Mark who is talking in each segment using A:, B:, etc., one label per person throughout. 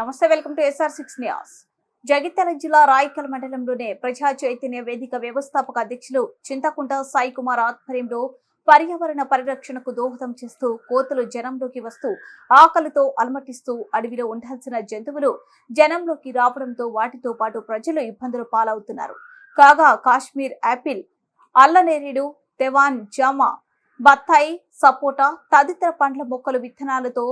A: నమస్తే, welcome to SR6 news. Jagtial జిల్లా రాయకల్ మండలంలోని ప్రజా చైతన్య వేదిక వ్యవస్థాపక అధ్యక్షులు చింతకుంట సాయి కుమార్ ఆధ్వర్యంలో పర్యావరణ పరిరక్షణకు దోహదం చేస్తూ కోతులు జనంలోకి వస్తూ ఆకలితో అలమటిస్తూ అడవిలో ఉండాల్సిన జంతువులు జనంలోకి రావడంతో వాటితో పాటు ప్రజలు ఇబ్బందులు పాలవుతున్నారు. కాగా కాశ్మీర్ యాపిల్, అల్లనేరేడు, తెవాన్ జామ, బత్తాయి, సపోటా తదితర పండ్ల మొక్కలు విత్తనాలతో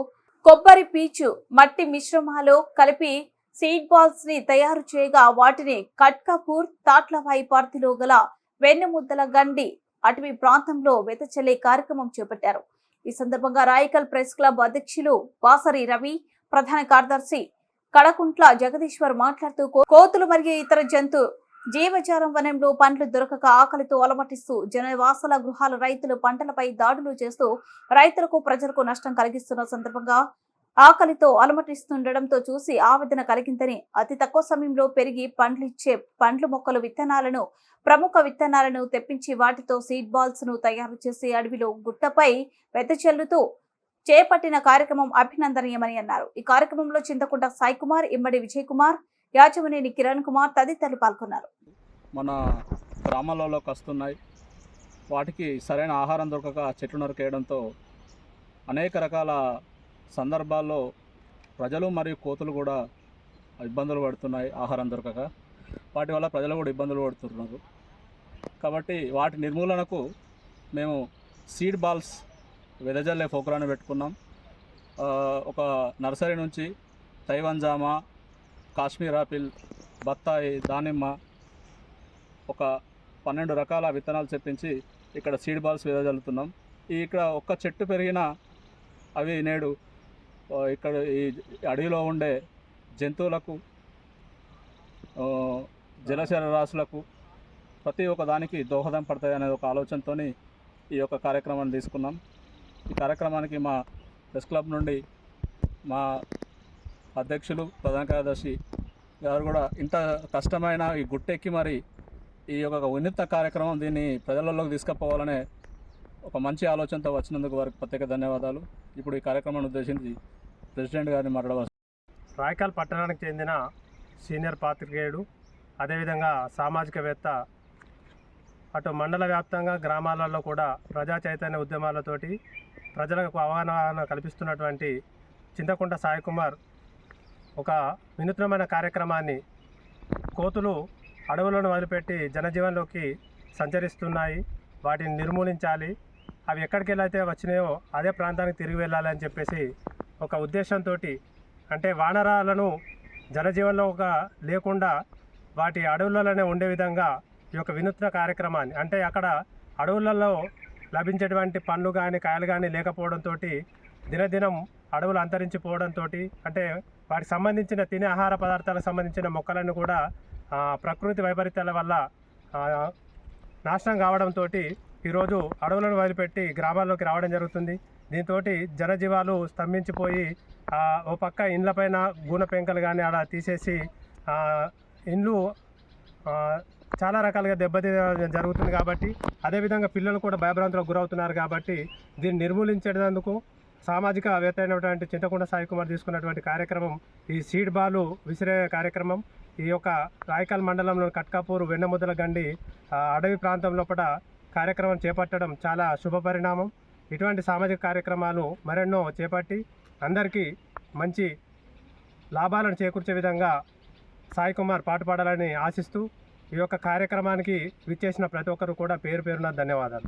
A: కొబ్బరి పీచు మట్టి మిశ్రమాలో కలిపి సీడ్ బాల్స్ ని తయారు చేయగా వాటిని కట్కాపూర్ తాట్లవాయి పార్టీలో గల వెన్నెముద్దల గండి అటవీ ప్రాంతంలో వెదజల్లే కార్యక్రమం చేపట్టారు. ఈ సందర్భంగా రాయకల్ ప్రెస్ క్లబ్ అధ్యక్షులు వాసరి రవి, ప్రధాన కార్యదర్శి కడకుంట్ల జగదీశ్వర్ మాట్లాడుతూ కోతులు మరియు ఇతర జంతు జీవజాలం వనంలో పండ్లు దొరకక ఆకలితో అలమటిస్తూ జనవాసాల గృహాల రైతులు పంటలపై దాడులు చేస్తూ రైతులకు ప్రజలకు నష్టం కలిగిస్తున్న సందర్భంగా ఆకలితో అలమటిస్తుండటంతో చూసి ఆవేదన కలిగిందని అతి తక్కువ సమయంలో పెరిగి పండ్లిచ్చే పండ్లు మొక్కలు విత్తనాలను ప్రముఖ విత్తనాలను తెప్పించి వాటితో సీడ్ బాల్స్ ను తయారు చేసి అడవిలో గుట్టపై వెదజల్లుతూ చేపట్టిన కార్యక్రమం అభినందనీయమని అన్నారు. ఈ కార్యక్రమంలో చింతకుంట సాయి కుమార్, ఇమ్మడి విజయ్ కుమార్, యాచమనేని కిరణ్ కుమార్ తదితరులు పాల్గొన్నారు.
B: మన గ్రామాలలోకి వస్తున్నాయి, వాటికి సరైన ఆహారం దొరకక చెట్లు నరికేయడంతో అనేక రకాల సందర్భాల్లో ప్రజలు మరియు కోతులు కూడా ఇబ్బందులు పడుతున్నాయి. ఆహారం దొరకక వాటి వల్ల ప్రజలు కూడా ఇబ్బందులు పడుతున్నారు. కాబట్టి వాటి నిర్మూలనకు మేము సీడ్ బాల్స్ వెదజల్లే ప్రోగ్రాన్ని పెట్టుకున్నాం. ఒక నర్సరీ నుంచి తైవాన్ జామ, కాశ్మీర్ ఆపిల్, బత్తాయి, దానిమ్మ ఒక 12 రకాల విత్తనాలు చెప్పించి ఇక్కడ సీడ్ బాల్స్ వెదజల్లుతున్నాం. ఇక్కడ ఒక్క చెట్టు పెరిగినా అవి నేడు ఇక్కడ ఈ అడవిలో ఉండే జంతువులకు, జలచర రాశులకు ప్రతి ఒక్క దానికి దోహదం పడతాయి అనే ఒక ఆలోచనతో ఈ యొక్క కార్యక్రమాన్ని తీసుకున్నాం. ఈ కార్యక్రమానికి మా ప్రెస్ క్లబ్ నుండి మా అధ్యక్షులు, ప్రధాన కార్యదర్శి గారు కూడా ఇంత కష్టమైన ఈ గుట్టెక్కి మరి ఈ యొక్క వినూత్న కార్యక్రమం దీన్ని ప్రజలలోకి తీసుకుపోవాలనే ఒక మంచి ఆలోచనతో వచ్చినందుకు వారికి ప్రత్యేక ధన్యవాదాలు. ఇప్పుడు ఈ కార్యక్రమాన్ని ఉద్దేశించి ప్రెసిడెంట్ గారిని మాట్లాడవచ్చు.
C: రాయకల్ పట్టణానికి చెందిన సీనియర్ పాత్రికేయుడు, అదేవిధంగా సామాజికవేత్త, అటు మండల వ్యాప్తంగా గ్రామాలలో కూడా ప్రజా చైతన్య ఉద్యమాలతోటి ప్రజలకు అవగాహన కల్పిస్తున్నటువంటి చింతకుంట సాయి కుమార్ ఒక వినూత్నమైన కార్యక్రమాన్ని, కోతులు అడవులను వదిలిపెట్టి జనజీవనంలోకి సంచరిస్తున్నాయి, వాటిని నిర్మూలించాలి, అవి ఎక్కడికి వెళ్ళైతే వచ్చినాయో అదే ప్రాంతానికి తిరిగి వెళ్ళాలని చెప్పేసి ఒక ఉద్దేశంతో, అంటే వానరాలను జనజీవనంలో లేకుండా వాటి అడవులలోనే ఉండే విధంగా ఈ యొక్క వినూత్న కార్యక్రమాన్ని, అంటే అక్కడ అడవులలో లభించేటువంటి పండ్లు కానీ కాయలు కానీ లేకపోవడంతో దినదినం అడవులు అంతరించిపోవడంతో, అంటే వాటికి సంబంధించిన తినే ఆహార పదార్థాలకు సంబంధించిన మొక్కలను కూడా ప్రకృతి వైపరీత్యాల వల్ల నాశనం కావడంతో ఈరోజు అడవులను వదిలిపెట్టి గ్రామాల్లోకి రావడం జరుగుతుంది. దీంతో జనజీవాలు స్తంభించిపోయి ఓ పక్క ఇండ్లపైన గూన పెంకలు కానీ అలా తీసేసి ఇండ్లు చాలా రకాలుగా దెబ్బతీయడం జరుగుతుంది. కాబట్టి అదేవిధంగా పిల్లలు కూడా భయభ్రాంతులకు గురవుతున్నారు. కాబట్టి దీన్ని నిర్మూలించేందుకు సామాజికవేత్త అయినటువంటి చింతకుంట సాయి కుమార్ తీసుకున్నటువంటి కార్యక్రమం ఈ సీడ్ బాలు విసిరే కార్యక్రమం. ఈ యొక్క రాయకల్ మండలంలో కట్కాపూర్, వెన్నెముద్దల గండి అడవి ప్రాంతం లోపల కార్యక్రమం చేపట్టడం చాలా శుభ పరిణామం. ఇటువంటి సామాజిక కార్యక్రమాలు మరెన్నో చేపట్టి అందరికీ మంచి లాభాలను చేకూర్చే విధంగా సాయి కుమార్ పాటుపడాలని ఆశిస్తూ ఈ యొక్క కార్యక్రమానికి విచ్చేసిన ప్రతి ఒక్కరు కూడా పేరు పేరున ధన్యవాదాలు.